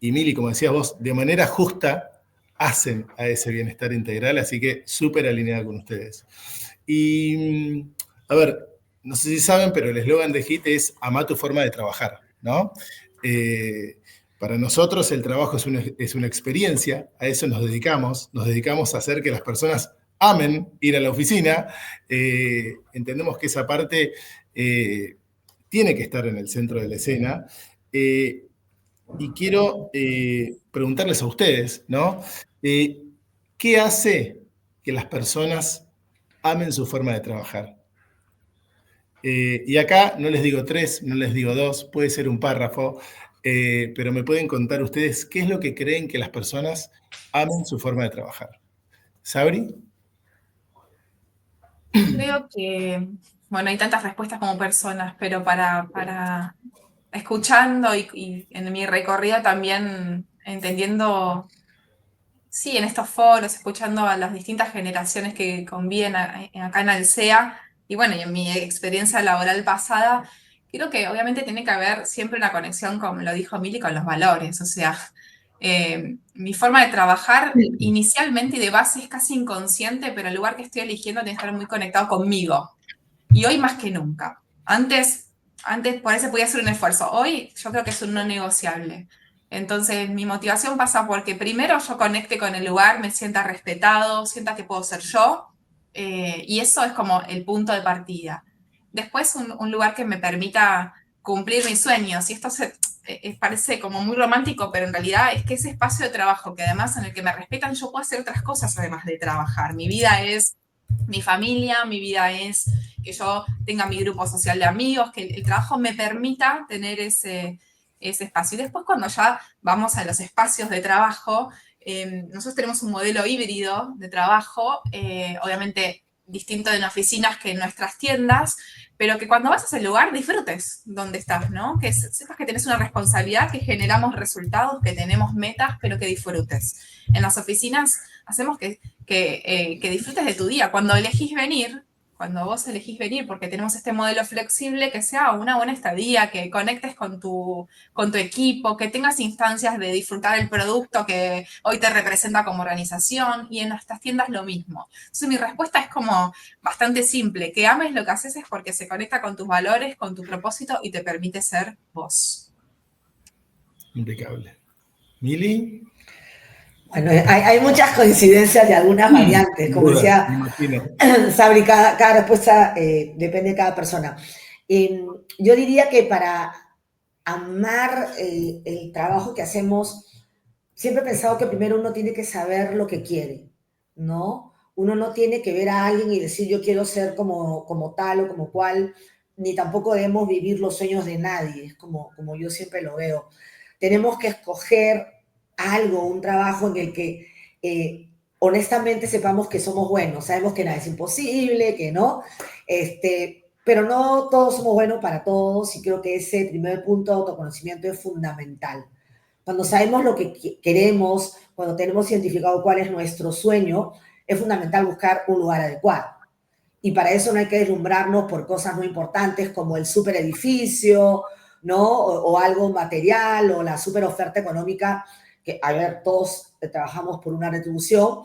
y Mili, como decías vos, de manera justa hacen a ese bienestar integral, así que súper alineada con ustedes. Y, a ver, no sé si saben, pero el eslogan de HIT es "Amá tu forma de trabajar", ¿no? Para nosotros el trabajo es una experiencia, a eso nos dedicamos a hacer que las personas amen ir a la oficina. Entendemos que esa parte tiene que estar en el centro de la escena. Y quiero preguntarles a ustedes, ¿no? ¿Qué hace que las personas amen su forma de trabajar? Y acá no les digo 3, no les digo 2, puede ser un párrafo, pero me pueden contar ustedes qué es lo que creen que las personas amen su forma de trabajar. ¿Sabri? Creo que, bueno, hay tantas respuestas como personas, pero para escuchando y en mi recorrido también entendiendo, sí, en estos foros, escuchando a las distintas generaciones que conviven acá en Alsea, y bueno, y en mi experiencia laboral pasada, creo que obviamente tiene que haber siempre una conexión, como lo dijo Mili, con los valores. O sea, mi forma de trabajar inicialmente y de base es casi inconsciente, pero el lugar que estoy eligiendo tiene que estar muy conectado conmigo. Y hoy más que nunca. Antes por ahí se podía hacer un esfuerzo. Hoy yo creo que es un no negociable. Entonces, mi motivación pasa porque primero yo conecte con el lugar, me sienta respetado, sienta que puedo ser yo, y eso es como el punto de partida. Después, un lugar que me permita cumplir mis sueños, y esto parece como muy romántico, pero en realidad es que ese espacio de trabajo, que además en el que me respetan, yo puedo hacer otras cosas además de trabajar. Mi vida es mi familia, mi vida es que yo tenga mi grupo social de amigos, que el trabajo me permita tener ese espacio. Y después cuando ya vamos a los espacios de trabajo, nosotros tenemos un modelo híbrido de trabajo, obviamente distinto en oficinas que en nuestras tiendas, pero que cuando vas a ese lugar disfrutes donde estás, ¿no? Que sepas que tenés una responsabilidad, que generamos resultados, que tenemos metas, pero que disfrutes. En las oficinas hacemos que disfrutes de tu día. Cuando vos elegís venir, porque tenemos este modelo flexible, que sea una buena estadía, que conectes con tu equipo, que tengas instancias de disfrutar el producto que hoy te representa como organización, y en nuestras tiendas lo mismo. Entonces mi respuesta es como bastante simple: que ames lo que haces es porque se conecta con tus valores, con tu propósito y te permite ser vos. Impecable. ¿Mili? Bueno, hay muchas coincidencias y algunas variantes, Sin como duda, decía me imagino. Sabri, cada respuesta depende de cada persona. Yo diría que para amar el trabajo que hacemos, siempre he pensado que primero uno tiene que saber lo que quiere, ¿no? Uno no tiene que ver a alguien y decir yo quiero ser como tal o como cual, ni tampoco debemos vivir los sueños de nadie, es como yo siempre lo veo. Tenemos que escoger algo, un trabajo en el que honestamente sepamos que somos buenos, sabemos que nada es imposible, que no, pero no todos somos buenos para todos, y creo que ese primer punto de autoconocimiento es fundamental. Cuando sabemos lo que queremos, cuando tenemos identificado cuál es nuestro sueño, es fundamental buscar un lugar adecuado. Y para eso no hay que deslumbrarnos por cosas muy importantes como el super edificio, ¿no? O algo material, o la super oferta económica, que, a ver, todos trabajamos por una retribución,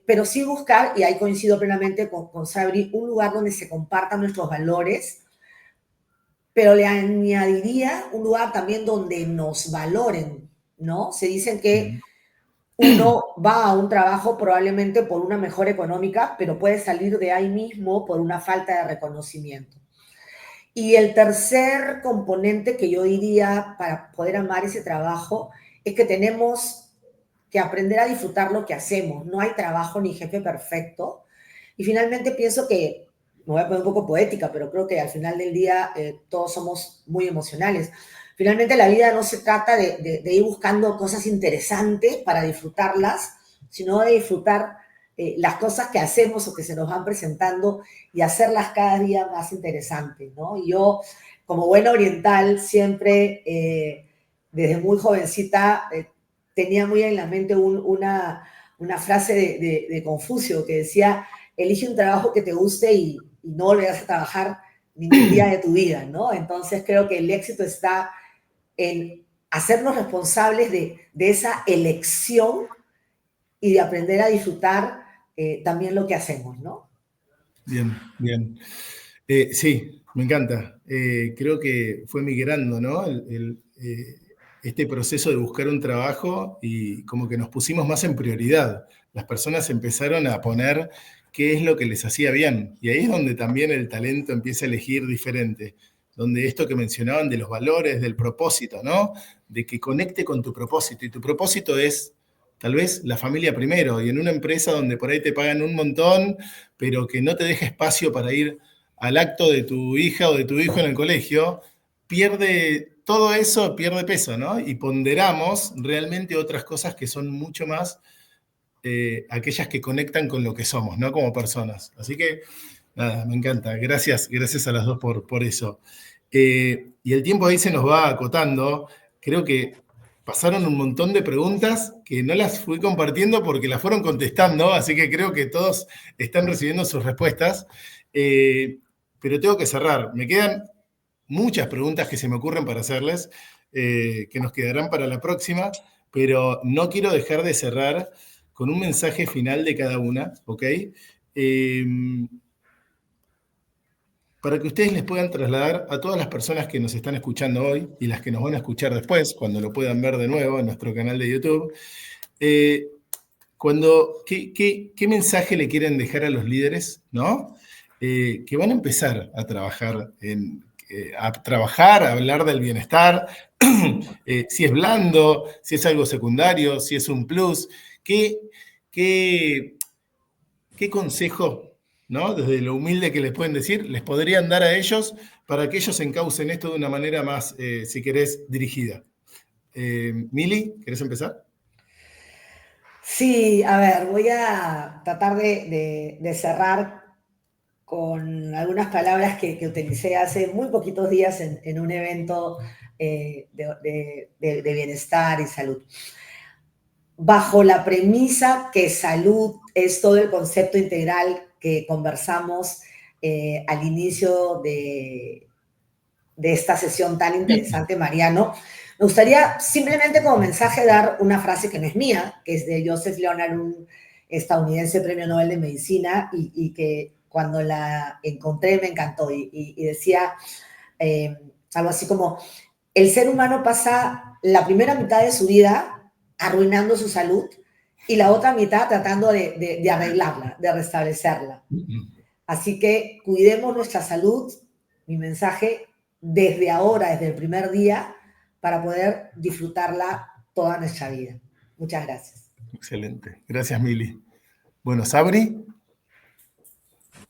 pero sí buscar, y ahí coincido plenamente con Sabri, un lugar donde se compartan nuestros valores, pero le añadiría un lugar también donde nos valoren, ¿no? Se dicen que uno va a un trabajo probablemente por una mejor económica, pero puede salir de ahí mismo por una falta de reconocimiento. Y el tercer componente que yo diría para poder amar ese trabajo es que tenemos que aprender a disfrutar lo que hacemos. No hay trabajo ni jefe perfecto. Y finalmente pienso que, me voy a poner un poco poética, pero creo que al final del día todos somos muy emocionales. Finalmente la vida no se trata de ir buscando cosas interesantes para disfrutarlas, sino de disfrutar las cosas que hacemos o que se nos van presentando y hacerlas cada día más interesantes, ¿no? Y yo, como buena oriental, siempre, desde muy jovencita, tenía muy en la mente una frase de Confucio que decía: elige un trabajo que te guste y no volverás a trabajar ningún día de tu vida, ¿no? Entonces creo que el éxito está en hacernos responsables de esa elección y de aprender a disfrutar también lo que hacemos, ¿no? Bien, bien. Sí, me encanta. Creo que fue migrando, ¿no? Este proceso de buscar un trabajo y como que nos pusimos más en prioridad. Las personas empezaron a poner qué es lo que les hacía bien. Y ahí es donde también el talento empieza a elegir diferente. Donde esto que mencionaban de los valores, del propósito, ¿no? De que conecte con tu propósito. Y tu propósito es tal vez la familia primero. Y en una empresa donde por ahí te pagan un montón, pero que no te deja espacio para ir al acto de tu hija o de tu hijo en el colegio, pierde todo eso, pierde peso, ¿no? Y ponderamos realmente otras cosas que son mucho más aquellas que conectan con lo que somos, ¿no? Como personas. Así que, nada, me encanta. Gracias a las dos por eso. Y el tiempo ahí se nos va acotando. Creo que pasaron un montón de preguntas que no las fui compartiendo porque las fueron contestando, así que creo que todos están recibiendo sus respuestas. Pero tengo que cerrar. Me quedan muchas preguntas que se me ocurren para hacerles, que nos quedarán para la próxima, pero no quiero dejar de cerrar con un mensaje final de cada una, ¿ok? Eh, para que ustedes les puedan trasladar a todas las personas que nos están escuchando hoy y las que nos van a escuchar después, cuando lo puedan ver de nuevo en nuestro canal de YouTube, eh, ¿qué mensaje le quieren dejar a los líderes, ¿no? Que van a empezar a trabajar, a hablar del bienestar, si es blando, si es algo secundario, si es un plus, ¿qué, qué, qué consejo, ¿no? Desde lo humilde que les pueden decir, les podrían dar a ellos para que ellos encaucen esto de una manera más, si querés, dirigida? Mili, ¿querés empezar? Sí, a ver, voy a tratar de cerrar con algunas palabras que utilicé hace muy poquitos días en un evento de bienestar y salud. Bajo la premisa que salud es todo el concepto integral que conversamos al inicio de esta sesión tan interesante, Mariano, me gustaría simplemente como mensaje dar una frase que no es mía, que es de Joseph Leonard, un estadounidense premio Nobel de Medicina, y que cuando la encontré me encantó, y decía algo así como, el ser humano pasa la primera mitad de su vida arruinando su salud y la otra mitad tratando de arreglarla, de restablecerla. Así que cuidemos nuestra salud, mi mensaje, desde ahora, desde el primer día, para poder disfrutarla toda nuestra vida. Muchas gracias. Excelente. Gracias, Mili. Bueno, Sabri.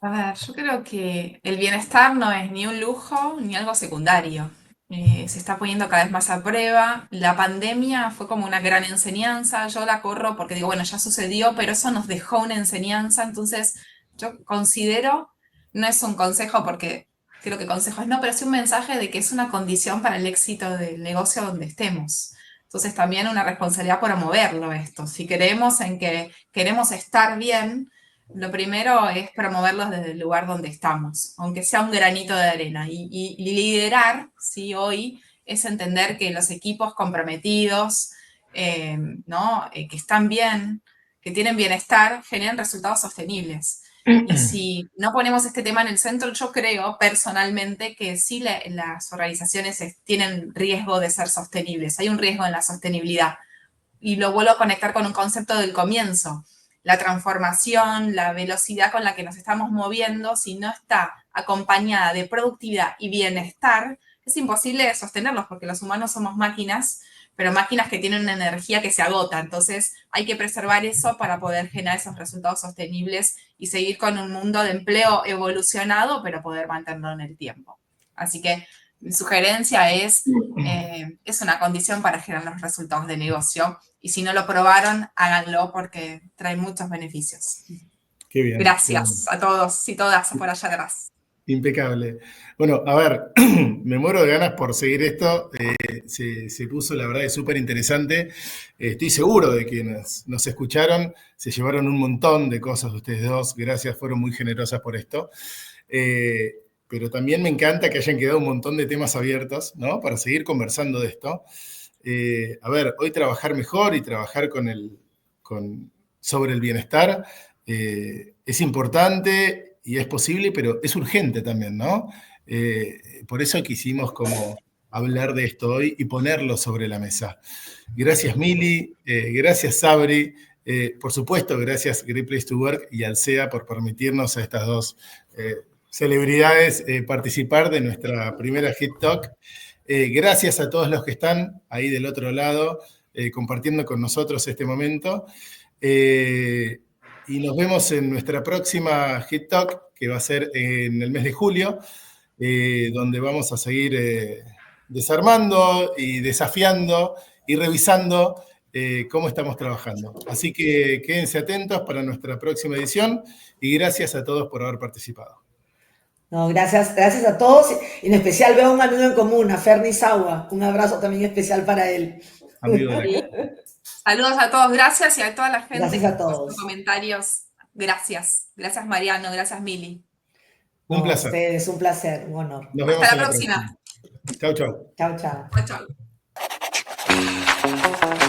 A ver, yo creo que el bienestar no es ni un lujo ni algo secundario. Se está poniendo cada vez más a prueba. La pandemia fue como una gran enseñanza. Yo la corro porque digo, bueno, ya sucedió, pero eso nos dejó una enseñanza. Entonces, yo considero, no es un consejo porque creo que consejos no, pero sí un mensaje de que es una condición para el éxito del negocio donde estemos. Entonces, también una responsabilidad por promoverlo esto. Si creemos en que queremos estar bien, lo primero es promoverlos desde el lugar donde estamos, aunque sea un granito de arena. Y liderar, sí, hoy, es entender que los equipos comprometidos, ¿no? Que están bien, que tienen bienestar, generan resultados sostenibles. Y si no ponemos este tema en el centro, yo creo personalmente que sí las organizaciones tienen riesgo de ser sostenibles. Hay un riesgo en la sostenibilidad. Y lo vuelvo a conectar con un concepto del comienzo. La transformación, la velocidad con la que nos estamos moviendo, si no está acompañada de productividad y bienestar, es imposible sostenerlos porque los humanos somos máquinas, pero máquinas que tienen una energía que se agota. Entonces hay que preservar eso para poder generar esos resultados sostenibles y seguir con un mundo de empleo evolucionado, pero poder mantenerlo en el tiempo. Así que mi sugerencia es una condición para generar los resultados de negocio. Y si no lo probaron, háganlo porque trae muchos beneficios. Qué bien. Gracias a todos y todas por allá atrás. Impecable. Bueno, a ver, me muero de ganas por seguir esto. Se puso, la verdad, es súper interesante. Estoy seguro de que nos escucharon, se llevaron un montón de cosas de ustedes dos. Gracias, fueron muy generosas por esto. Pero también me encanta que hayan quedado un montón de temas abiertos, ¿no? Para seguir conversando de esto. A ver, hoy trabajar mejor y trabajar con sobre el bienestar es importante y es posible, pero es urgente también, ¿no? Por eso quisimos como hablar de esto hoy y ponerlo sobre la mesa. Gracias, Mili, gracias, Sabri, por supuesto, gracias Great Place to Work y Alsea por permitirnos a estas dos celebridades participar de nuestra primera Hit Talk. Gracias a todos los que están ahí del otro lado compartiendo con nosotros este momento. Y nos vemos en nuestra próxima Hit Talk, que va a ser en el mes de julio, donde vamos a seguir desarmando y desafiando y revisando cómo estamos trabajando. Así que quédense atentos para nuestra próxima edición y gracias a todos por haber participado. No, gracias a todos. Y en especial veo a un amigo en común, a Ferni Sawa. Un abrazo también especial para él. Amigo de la... Saludos a todos, gracias, y a toda la gente Gracias a todos. comentarios. Gracias. Gracias, Mariano. Gracias, Mili. Un placer. A ustedes, un placer, un honor. Nos vemos Hasta en la próxima. Chau, chau. Chao, chao. Chao, chao.